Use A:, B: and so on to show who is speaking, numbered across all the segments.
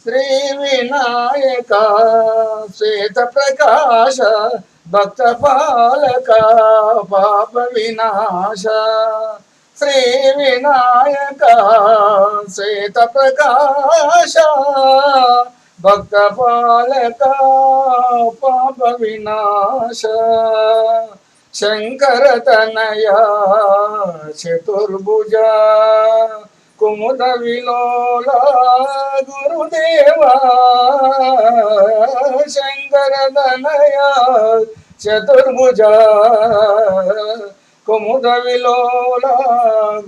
A: శ్రీ వినాయక శ్వేత ప్రకాశ భక్త పాలక పాప వినాశ శ్రీ వినాయక శ్వేత ప్రకాశ భక్త పాలక పాప వినాశ శంకర తనయ చతుర్భుజ కుముద విలోల గురుదేవా శంకర తనయ చతుర్భుజ కుముద విలోల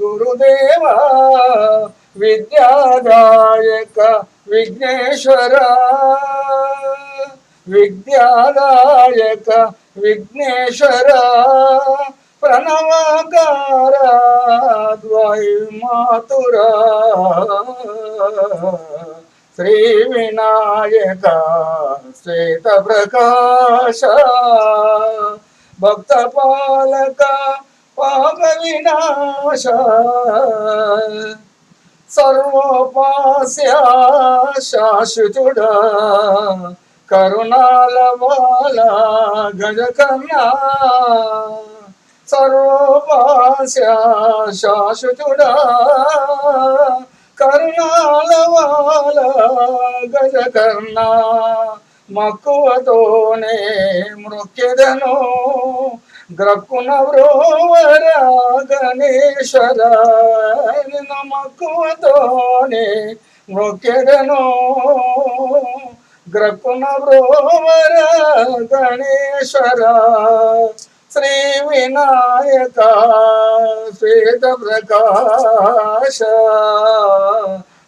A: గురుదేవా విద్యాదాయక విఘ్నేశ్వర విద్యాదాయక విఘ్నేశ్వర ప్రణవాకార ద్వైమాతుర శ్రీ వినాయక శ్వేత ప్రకాశ భక్త పాలక పాప వినాశ సర్వోపాస్య శాశ్వతుడా కరుణాల బాల గజకర్ణా సర్వోపాస్య శాశ్వతుడా కరుణాల బాల గజకర్ణా మక్కువతోనే మృక్యదను గ్రక్కున వ్రోవర గణేశ్వర మక్కువతోనే మృక్యదను గ్రక్కున వ్రోవర గణేశ్వర శ్రీ వినాయక శ్వేత ప్రకాశ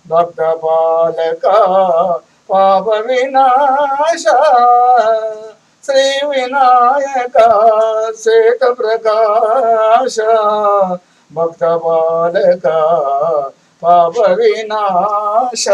A: భక్త పాలక పాప వినాశ శ్రీ వినాయక శ్వేత ప్రకాశ భక్త పాలక పాప వినాశ